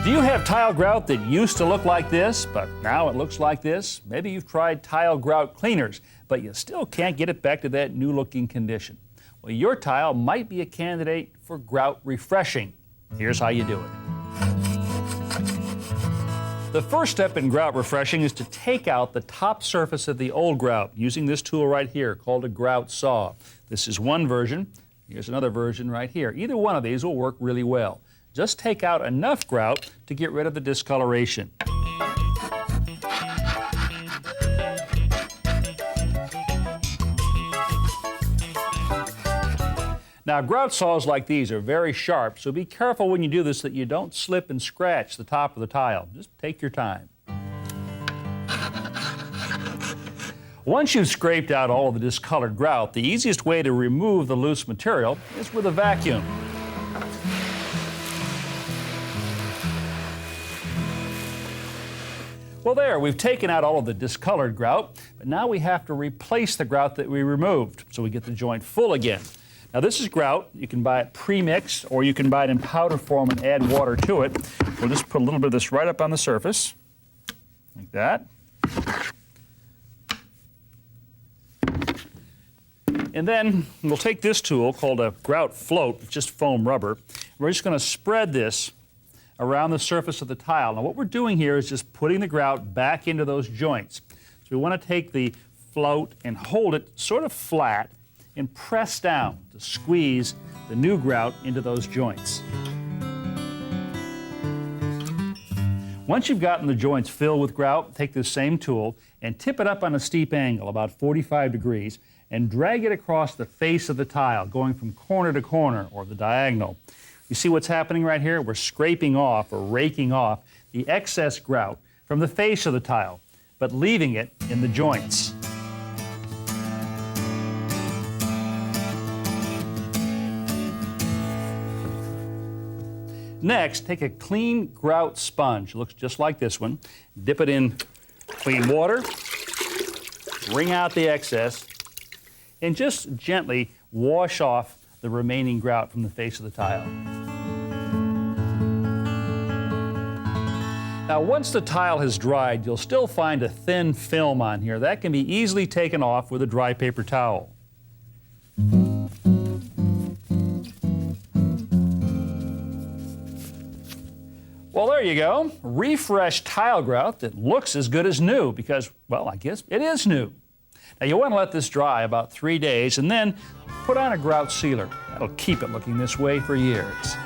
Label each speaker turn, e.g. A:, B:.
A: Do you have tile grout that used to look like this, but now it looks like this? Maybe you've tried tile grout cleaners, but you still can't get it back to that new-looking condition. Well, your tile might be a candidate for grout refreshing. Here's how you do it. The first step in grout refreshing is to take out the top surface of the old grout using this tool right here called a grout saw. This is one version. Here's another version right here. Either one of these will work really well. Just take out enough grout to get rid of the discoloration. Now, grout saws like these are very sharp, so be careful when you do this that you don't slip and scratch the top of the tile. Just take your time. Once you've scraped out all of the discolored grout, the easiest way to remove the loose material is with a vacuum. Well, there, we've taken out all of the discolored grout, but now we have to replace the grout that we removed so we get the joint full again. Now, this is grout. You can buy it pre-mixed, or you can buy it in powder form and add water to it. We'll just put a little bit of this right up on the surface, like that. And then we'll take this tool called a Grout Float, it's just foam rubber. We're just going to spread this around the surface of the tile. Now, what we're doing here is just putting the grout back into those joints. So we want to take the float and hold it sort of flat and press down to squeeze the new grout into those joints. Once you've gotten the joints filled with grout, take this same tool and tip it up on a steep angle, about 45 degrees, and drag it across the face of the tile, going from corner to corner, or the diagonal. You see what's happening right here? We're scraping off or raking off the excess grout from the face of the tile, but leaving it in the joints. Next, take a clean grout sponge. It looks just like this one. Dip it in clean water, wring out the excess, and just gently wash off the remaining grout from the face of the tile. Now, once the tile has dried, you'll still find a thin film on here. That can be easily taken off with a dry paper towel. Well, there you go. Refreshed tile grout that looks as good as new because, well, I guess it is new. Now, you want to let this dry about 3 days and then put on a grout sealer. That'll keep it looking this way for years.